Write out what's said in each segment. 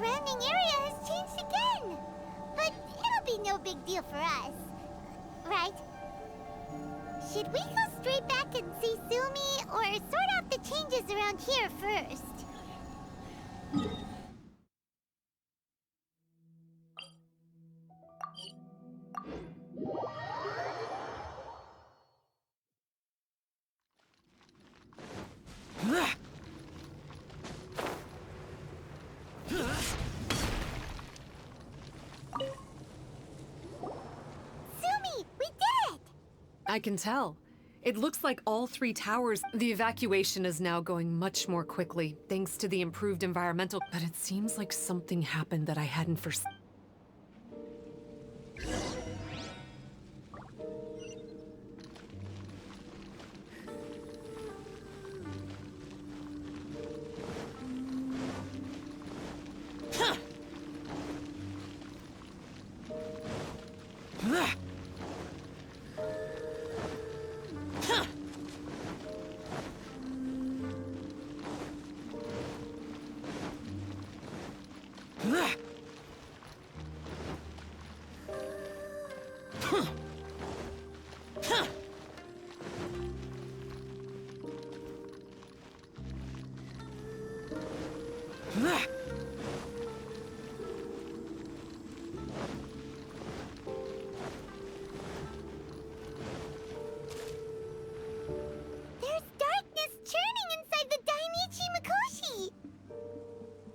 surrounding area has changed again. But it'll be no big deal for us. Right? Should we go straight back and see Tsumi, or sort out the changes around here first? I can tell. It looks like all 3 towers. The evacuation is now going much more quickly, thanks to the improved environmental. But it seems like something happened that I hadn't foreseen.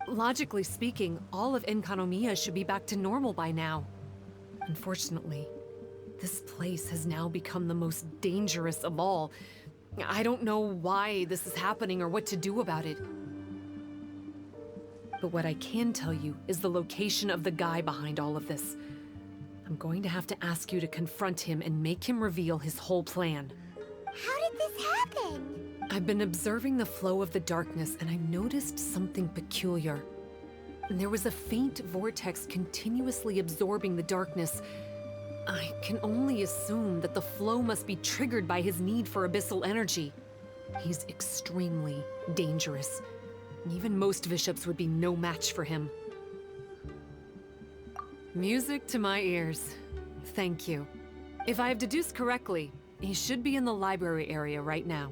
Logically speaking, all of Enkanomiya should be back to normal by now. Unfortunately, this place has now become the most dangerous of all. I don't know why this is happening or what to do about it. But what I can tell you is the location of the guy behind all of this. I'm going to have to ask you to confront him and make him reveal his whole plan. How did this happen? I've been observing the flow of the darkness, and I noticed something peculiar. There was a faint vortex continuously absorbing the darkness. I can only assume that the flow must be triggered by his need for abyssal energy. He's extremely dangerous. Even most bishops would be no match for him. Music to my ears. Thank you. If I have deduced correctly, he should be in the library area right now.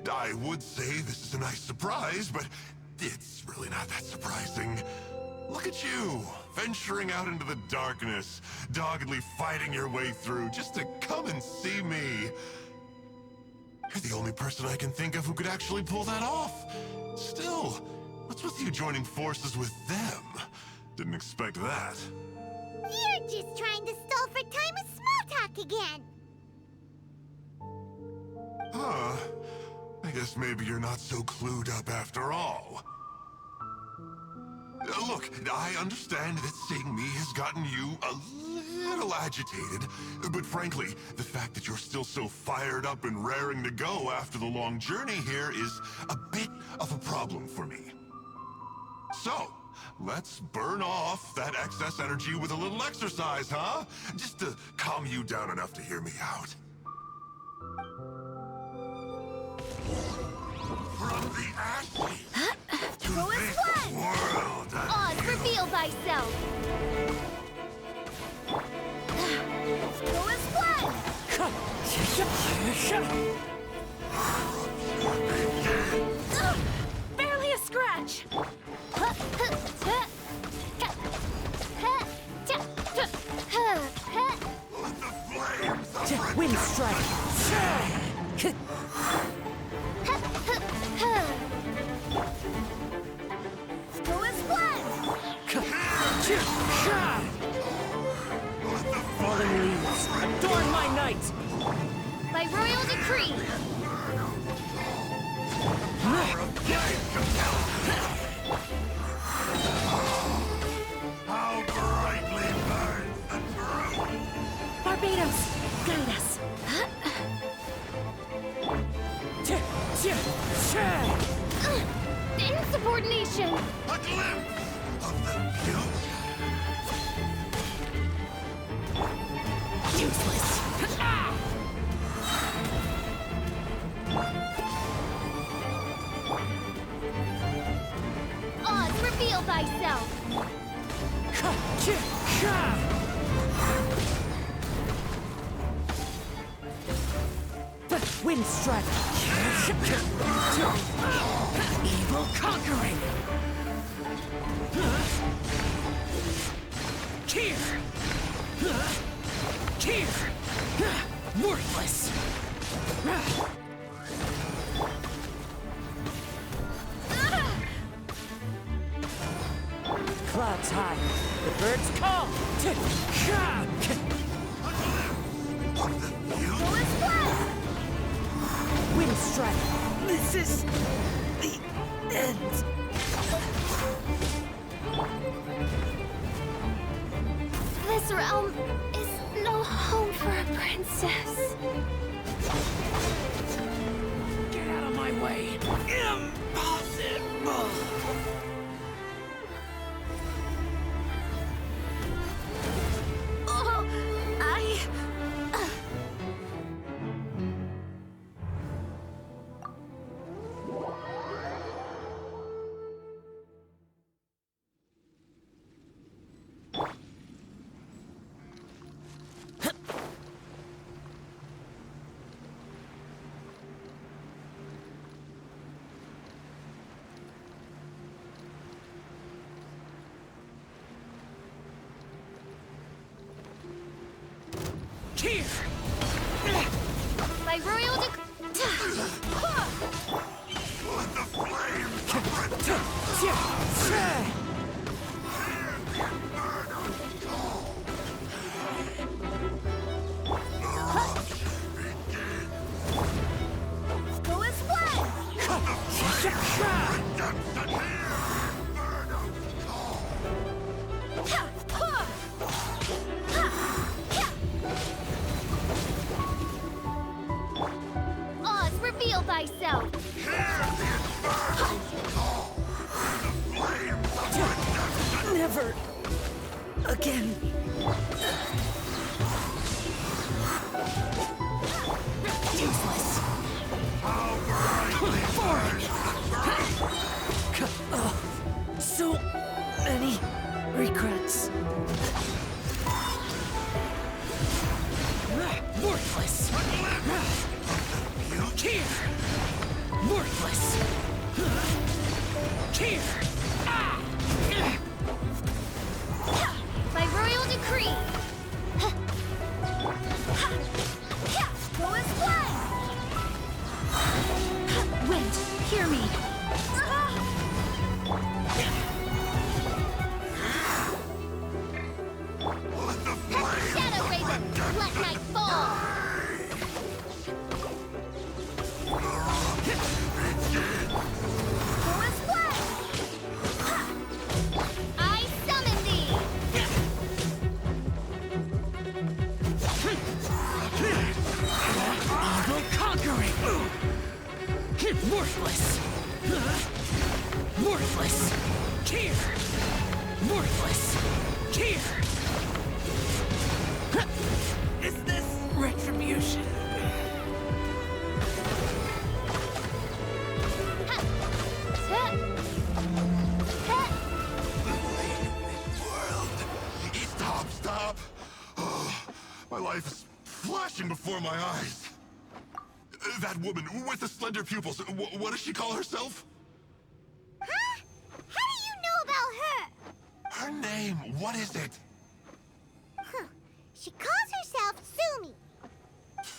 I would say this is a nice surprise, but it's really not that surprising. Look at you, venturing out into the darkness, doggedly fighting your way through just to come and see me. You're the only person I can think of who could actually pull that off. Still, what's with you joining forces with them? Didn't expect that. You're just trying to stall for time with small talk again. Huh. I guess maybe you're not so clued up after all. Look, I understand that seeing me has gotten you a little agitated, but frankly, the fact that you're still so fired up and raring to go after the long journey here is a bit of a problem for me. So, let's burn off that excess energy with a little exercise, huh? Just to calm you down enough to hear me out. From the ashes to this world. Oz, reveal thyself. Go as one. Barely a scratch. Let the flames of Wind strike! Go as one. Fallen leaves, adorn my night! By royal decree. How brightly burns the truth! Barbados, guide us! Insubordination. A glimpse of the future. Useless! Oz, reveal thyself. Wind strike! Evil conquering! Here! Here! Worthless! Clouds high, the birds call! Go as one. Wind strike! This is the end! This realm is no home for a princess. Get out of my way! Impossible! Oh, Here! by royal Let the flames of Go as one. Oz, reveal thyself. Never again. Useless. Forward. So many regrets. Worthless. Here. Worthless. Here. By royal decree. Go as one. Wind, hear me. Shadow Raven, let night fall. Go as one. Worthless! Worthless! Here! Worthless! Here! Is this retribution? Stop! Oh, my life is flashing before my eyes. That woman with the slender pupils, what does she call herself? Huh? How do you know about her? Her name, what is it? Huh. She calls herself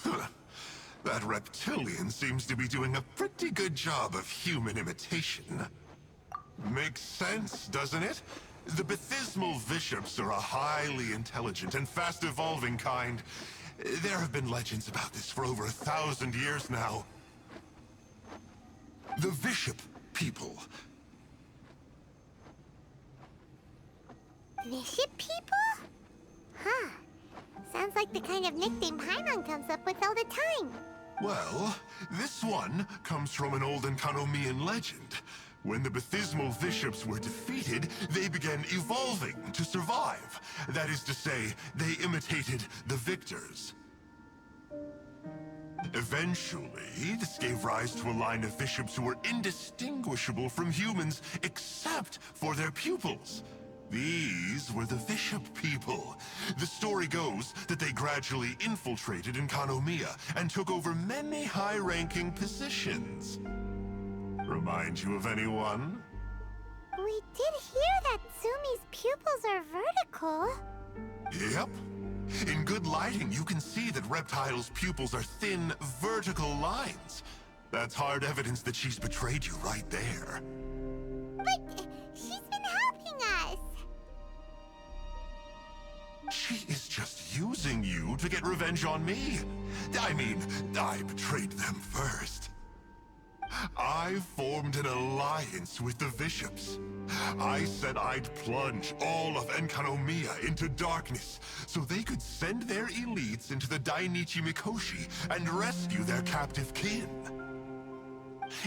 Tsumi. That reptilian seems to be doing a pretty good job of human imitation. Makes sense, doesn't it? The Baptismal Bishops are a highly intelligent and fast-evolving kind. There have been legends about this for over 1,000 years now. The Bishop people. Bishop people? Huh. Sounds like the kind of nickname Paimon comes up with all the time. Well, this one comes from an old Enkanomiyan legend. When the Baptismal Bishops were defeated, they began evolving to survive. That is to say, they imitated the victors. Eventually, this gave rise to a line of bishops who were indistinguishable from humans except for their pupils. These were the Bishop people. The story goes that they gradually infiltrated Enkanomiya and took over many high-ranking positions. Remind you of anyone? We did hear that Tsumi's pupils are vertical. Yep. In good lighting, you can see that Reptile's pupils are thin, vertical lines. That's hard evidence that she's betrayed you right there. But she's been helping us. She is just using you to get revenge on me. I mean, I betrayed them first. I formed an alliance with the bishops. I said I'd plunge all of Enkanomiya into darkness so they could send their elites into the Dainichi Mikoshi and rescue their captive kin.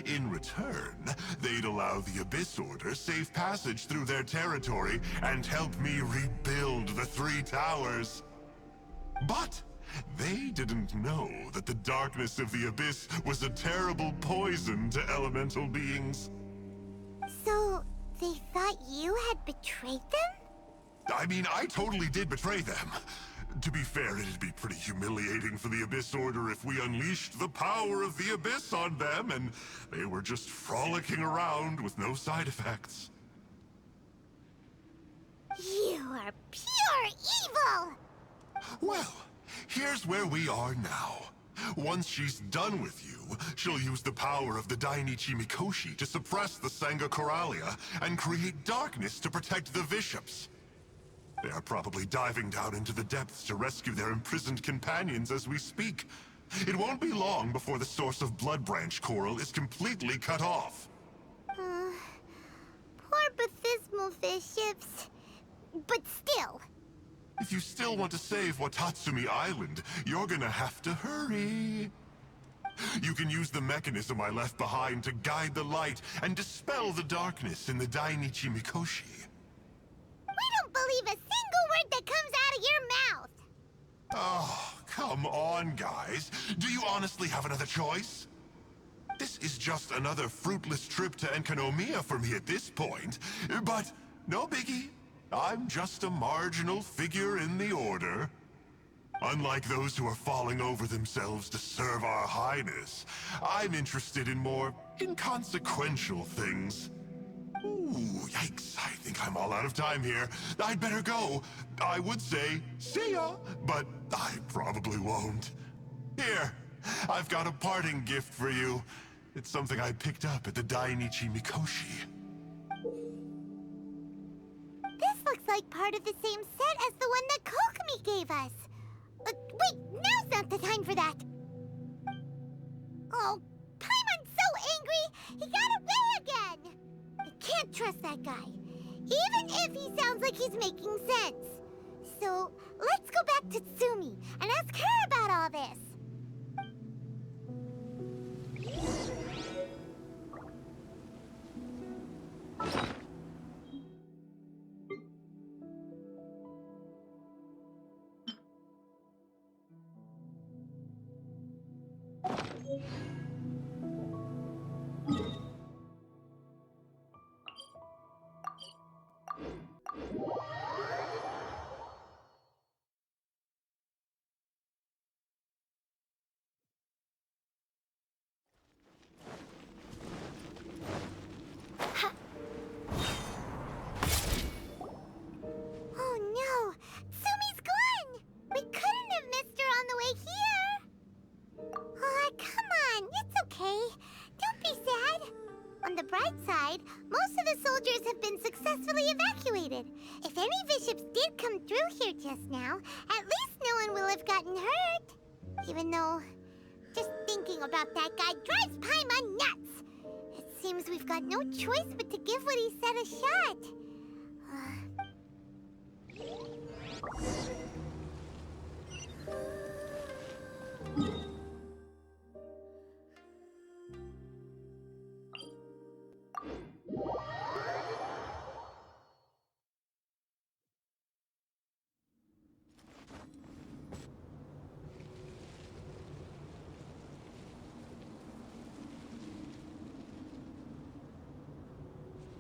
In return, they'd allow the Abyss Order safe passage through their territory and help me rebuild the Three Towers. But they didn't know that the darkness of the Abyss was a terrible poison to elemental beings. So, they thought you had betrayed them? I mean, I totally did betray them. To be fair, it'd be pretty humiliating for the Abyss Order if we unleashed the power of the Abyss on them and they were just frolicking around with no side effects. You are pure evil! Well, here's where we are now. Once she's done with you, she'll use the power of the Dainichi Mikoshi to suppress the Sangha Coralia and create darkness to protect the bishops. They are probably diving down into the depths to rescue their imprisoned companions as we speak. It won't be long before the source of Blood Branch Coral is completely cut off. Poor Baptismal Bishops. But still. If you still want to save Watatsumi Island, you're gonna have to hurry. You can use the mechanism I left behind to guide the light and dispel the darkness in the Dainichi Mikoshi. We don't believe a single word that comes out of your mouth! Oh, come on, guys. Do you honestly have another choice? This is just another fruitless trip to Enkanomiya for me at this point, but no biggie. I'm just a marginal figure in the Order. Unlike those who are falling over themselves to serve our Highness, I'm interested in more inconsequential things. Ooh, yikes, I think I'm all out of time here. I'd better go. I would say, see ya, but I probably won't. Here, I've got a parting gift for you. It's something I picked up at the Dainichi Mikoshi. This looks like part of the same set as the one that Kokomi gave us. Wait, now's not the time for that. Oh, Paimon's so angry, he got away again. I can't trust that guy, even if he sounds like he's making sense. So, let's go back to Tsumi and ask her about all this. Oh no! Tsumi's gone! We couldn't have missed her on the way here! Oh, come on, it's okay. Don't be sad. On the bright side, most of the soldiers have been successfully evacuated. If any bishops did come through here just now, at least no one will have gotten hurt. Even though, just thinking about that guy drives Paimon nuts. It seems we've got no choice but to give what he said a shot.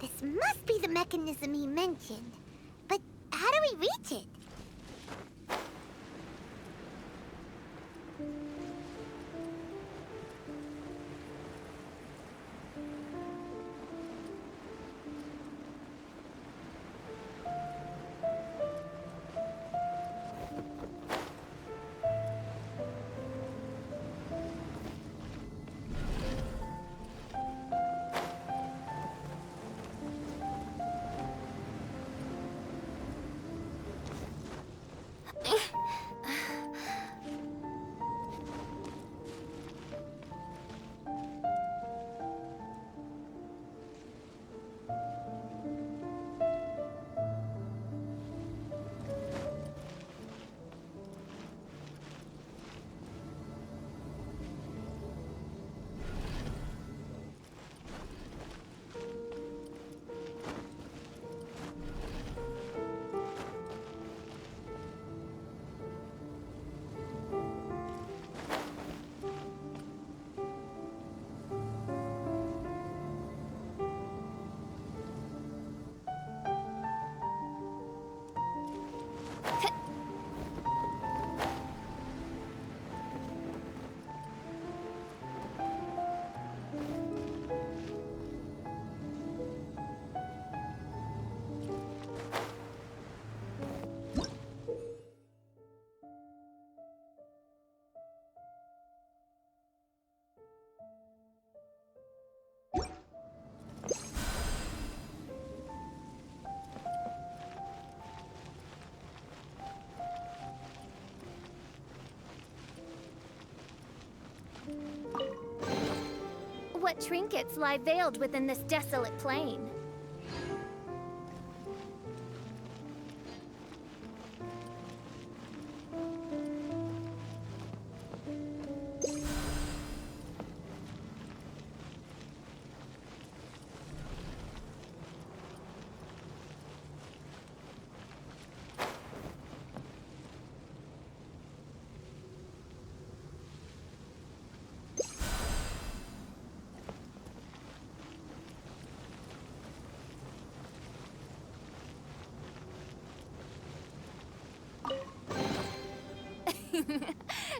This must be the mechanism he mentioned. But how do we reach it? What trinkets lie veiled within this desolate plain?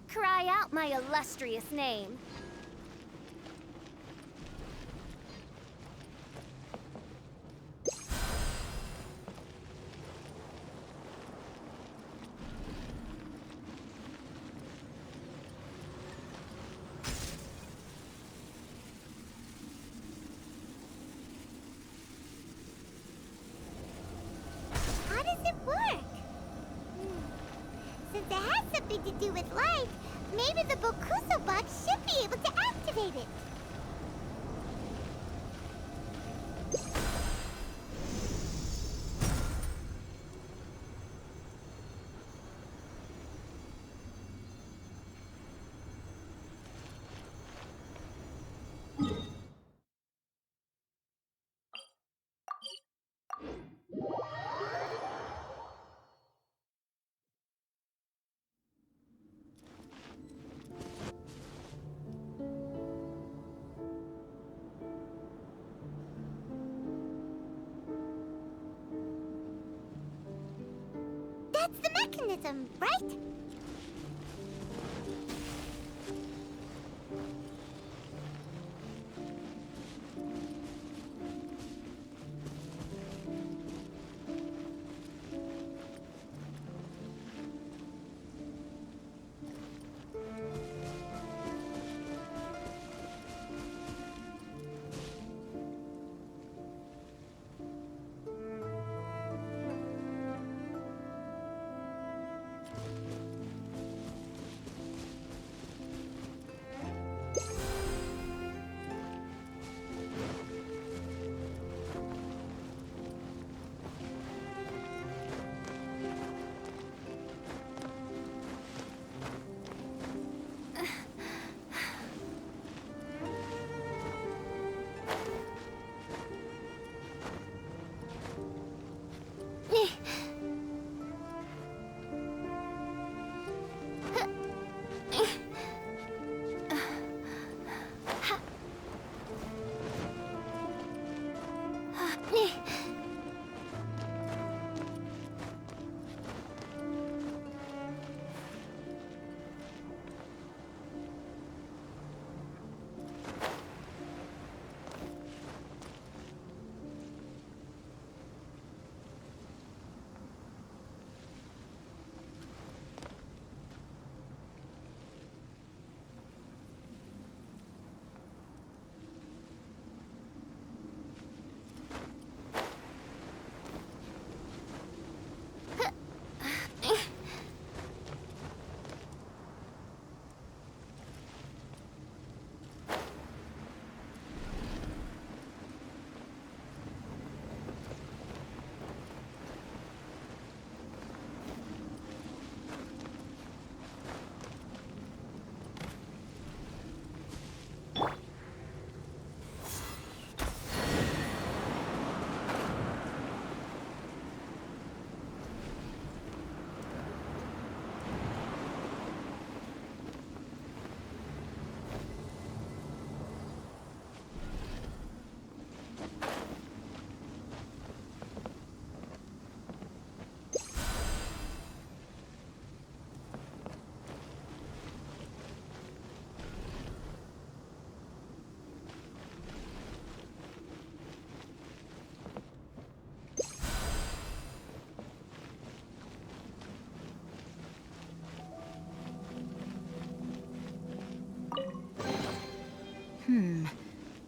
Cry out my illustrious name. How does it work? Since it has something to do with life, maybe the Bokuso box should be able to activate it. That's the mechanism, right?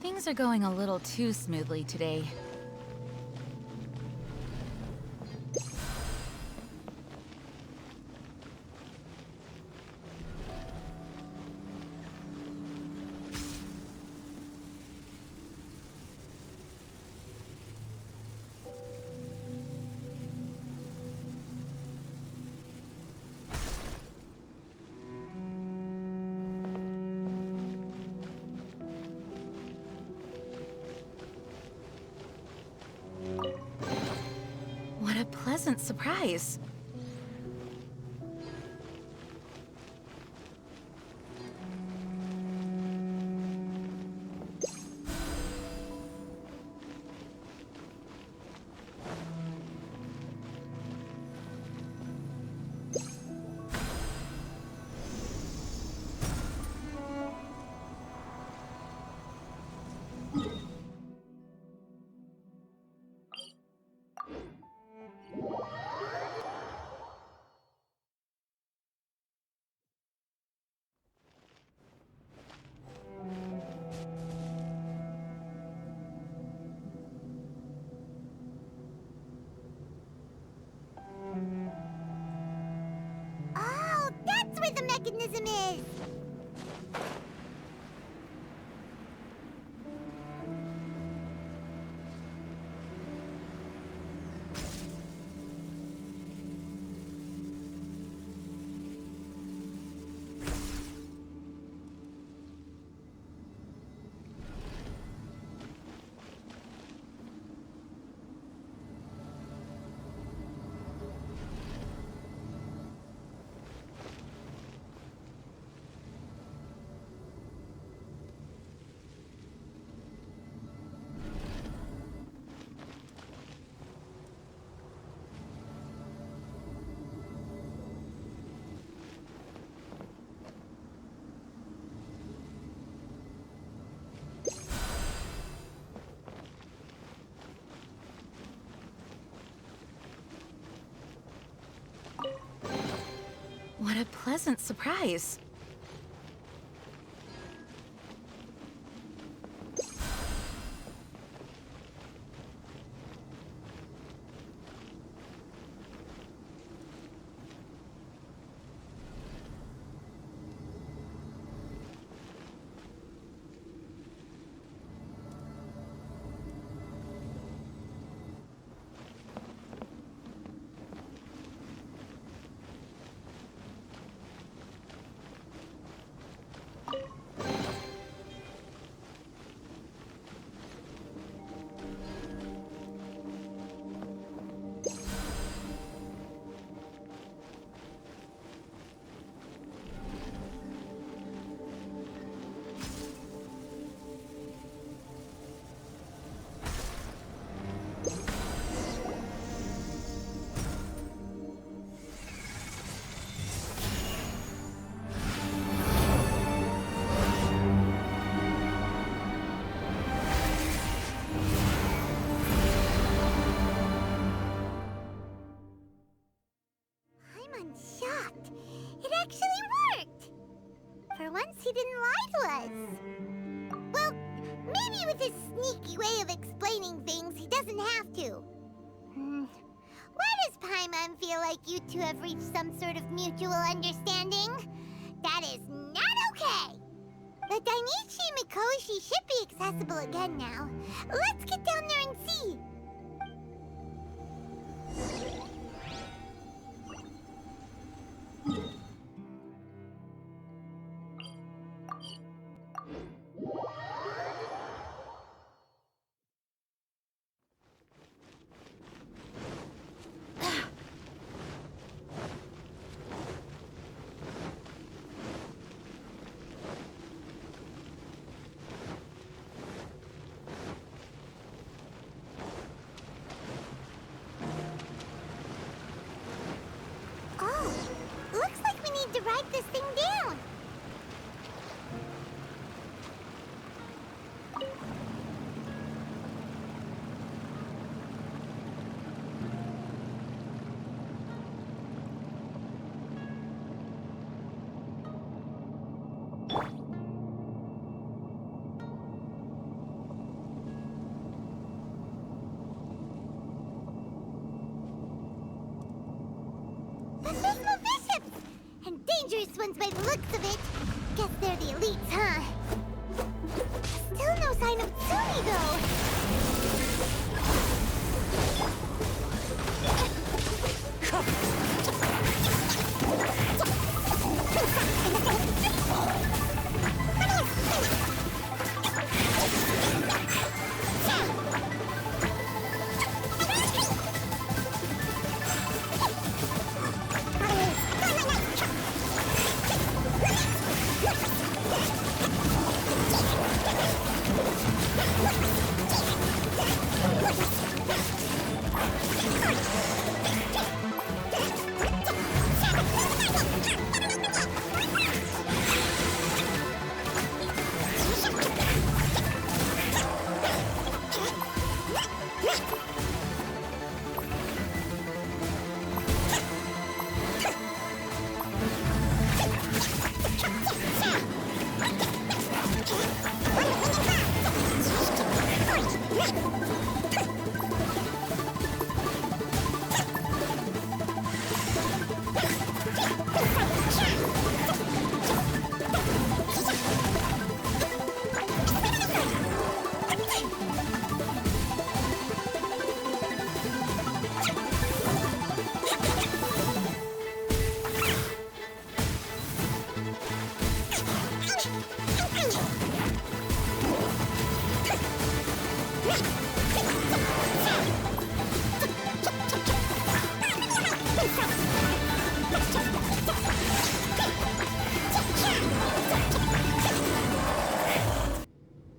Things are going a little too smoothly today. What a pleasant surprise. What a pleasant surprise. I'm shocked. It actually worked! For once, he didn't lie to us. Well, maybe with his sneaky way of explaining things, he doesn't have to. Why does Paimon feel like you two have reached some sort of mutual understanding? That is not okay! The Dainichi Mikoshi should be accessible again now. Let's get down there and see! To write this thing down. Dangerous ones by the looks of it. Guess they're the elites, huh? Still no sign of Tsumi, though.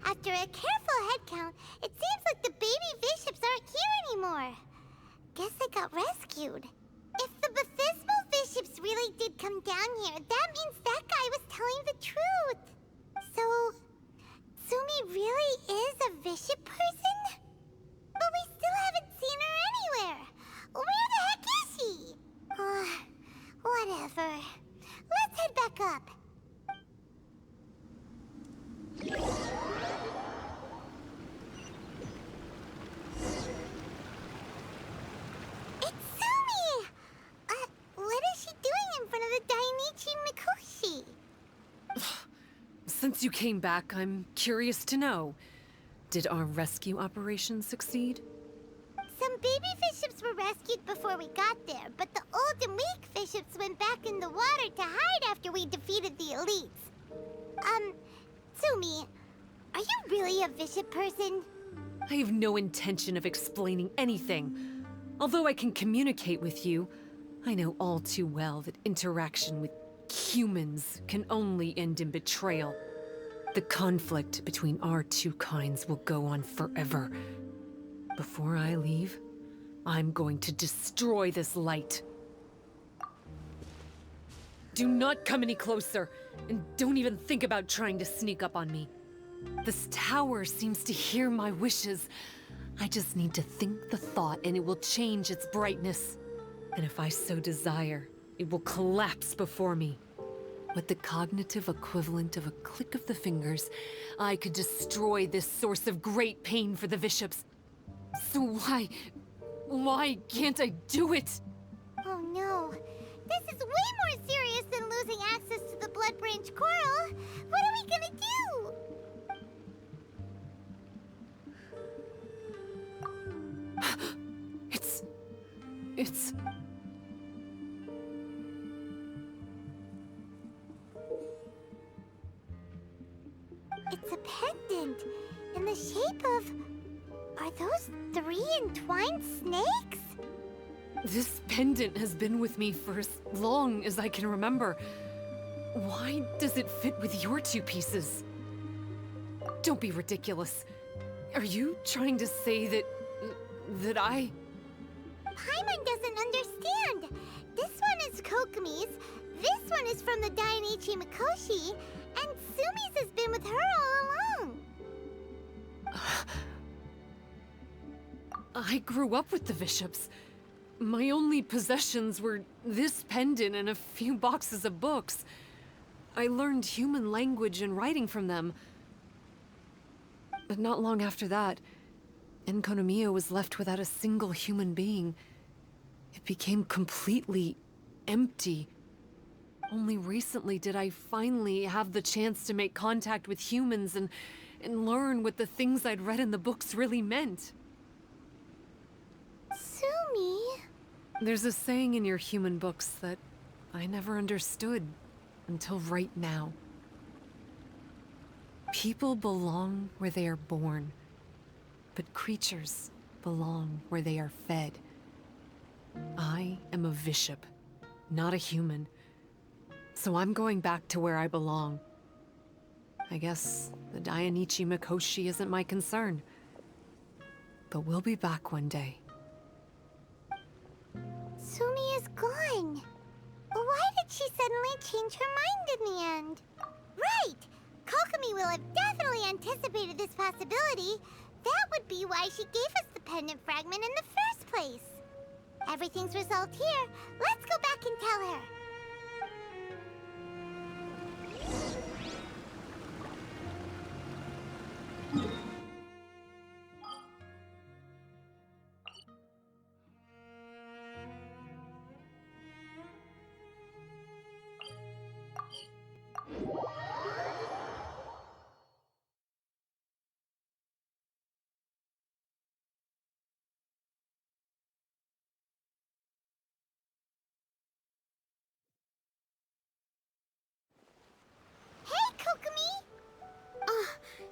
After a careful head count, it seems like the baby bishops aren't here anymore. Guess they got rescued. If the Baptismal bishops really did come down here, that means that guy was telling the truth. So, Tsumi really is a bishop person? But we still haven't seen her anywhere. Where the heck is she? Whatever. Since you came back, I'm curious to know. Did our rescue operation succeed? Some baby fishships were rescued before we got there, but the old and weak fishships went back in the water to hide after we defeated the elites. Tsumi, are you really a fishship person? I have no intention of explaining anything. Although I can communicate with you, I know all too well that interaction with humans can only end in betrayal. The conflict between our two kinds will go on forever. Before I leave, I'm going to destroy this light. Do not come any closer, and don't even think about trying to sneak up on me. This tower seems to hear my wishes. I just need to think the thought and it will change its brightness. And if I so desire, it will collapse before me. With the cognitive equivalent of a click of the fingers, I could destroy this source of great pain for the bishops. So why can't I do it? Oh no. This is way more serious than losing access to the Blood Branch Coral. What are we gonna do? It's... It's a pendant in the shape of... Are those 3 entwined snakes? This pendant has been with me for as long as I can remember. Why does it fit with your 2 pieces? Don't be ridiculous. Are you trying to say that I... Paimon doesn't understand. This one is Kokomi's, this one is from the Dainichi Mikoshi, and Tsumi's has been with her all along. I grew up with the bishops. My only possessions were this pendant and a few boxes of books. I learned human language and writing from them. But not long after that, Enkanomiya was left without a single human being. It became completely empty. Only recently did I finally have the chance to make contact with humans and learn what the things I'd read in the books really meant. Tsumi? There's a saying in your human books that I never understood until right now. People belong where they are born, but creatures belong where they are fed. I am a bishop, not a human, so I'm going back to where I belong. I guess the Dainichi Mikoshi isn't my concern, but we'll be back one day. Tsumi is gone. Why did she suddenly change her mind in the end? Right! Kokomi will have definitely anticipated this possibility. That would be why she gave us the pendant fragment in the first place. Everything's resolved here. Let's go back and tell her.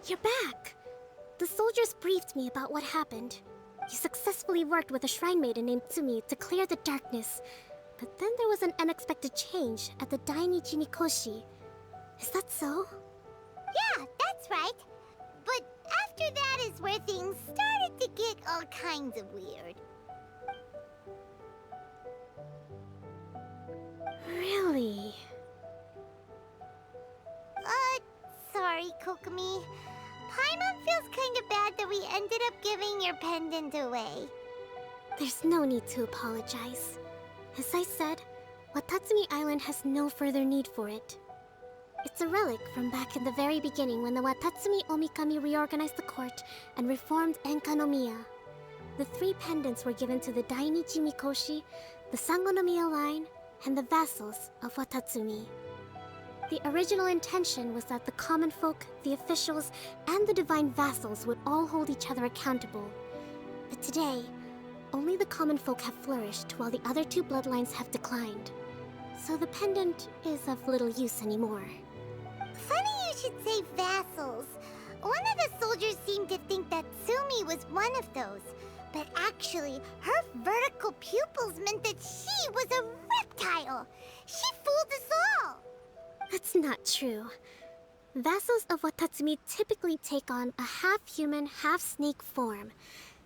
You're back! The soldiers briefed me about what happened. You successfully worked with a shrine maiden named Tsumi to clear the darkness. But then there was an unexpected change at the Dainichi Mikoshi. Is that so? Yeah, that's right. But after that is where things started to get all kinds of weird. Really? Sorry, Kokomi. Paimon feels kinda bad that we ended up giving your pendant away. There's no need to apologize. As I said, Watatsumi Island has no further need for it. It's a relic from back in the very beginning when the Watatsumi Omikami reorganized the court and reformed Enkanomiya. The 3 pendants were given to the Dainichi Mikoshi, the Sangonomiya line, and the vassals of Watatsumi. The original intention was that the common folk, the officials, and the divine vassals would all hold each other accountable. But today, only the common folk have flourished while the other two bloodlines have declined. So the pendant is of little use anymore. Funny you should say vassals. One of the soldiers seemed to think that Tsumi was one of those. But actually, her vertical pupils meant that she was a reptile. She fooled us all. That's not true. Vassals of Watatsumi typically take on a half-human, half-snake form,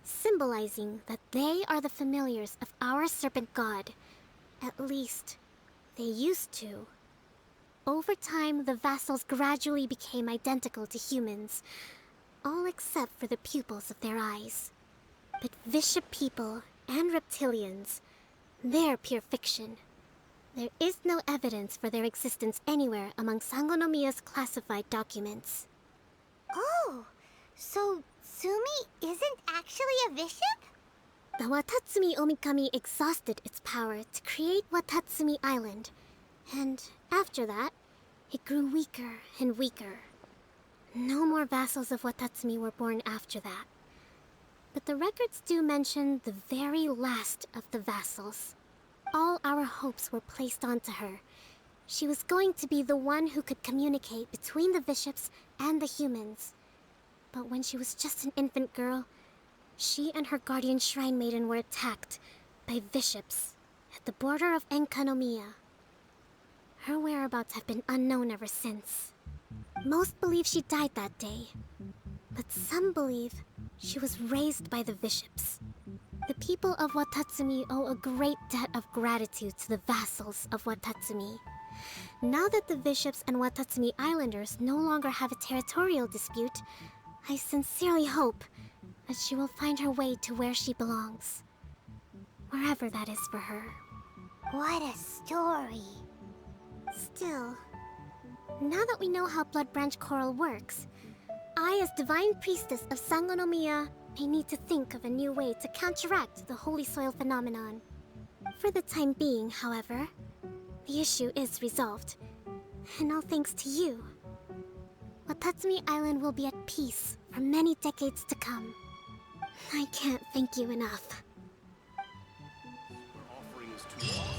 symbolizing that they are the familiars of our serpent god. At least, they used to. Over time, the vassals gradually became identical to humans, all except for the pupils of their eyes. But bishop people and reptilians, they're pure fiction. There is no evidence for their existence anywhere among Sangonomiya's classified documents. Oh, so Tsumi isn't actually a bishop? The Watatsumi Omikami exhausted its power to create Watatsumi Island, and after that, it grew weaker and weaker. No more vassals of Watatsumi were born after that. But the records do mention the very last of the vassals. All our hopes were placed onto her. She was going to be the one who could communicate between the bishops and the humans. But when she was just an infant girl, she and her guardian shrine maiden were attacked by bishops at the border of Enkanomiya. Her whereabouts have been unknown ever since. Most believe she died that day, but some believe she was raised by the bishops. The people of Watatsumi owe a great debt of gratitude to the vassals of Watatsumi. Now that the bishops and Watatsumi Islanders no longer have a territorial dispute, I sincerely hope that she will find her way to where she belongs. Wherever that is for her. What a story. Still, now that we know how Blood Branch Coral works, I, as Divine Priestess of Sangonomiya, may need to think of a new way to counteract the Holy Soil phenomenon. For the time being, however, the issue is resolved, and all thanks to you. Watatsumi Island will be at peace for many decades to come. I can't thank you enough. Our offering is too large.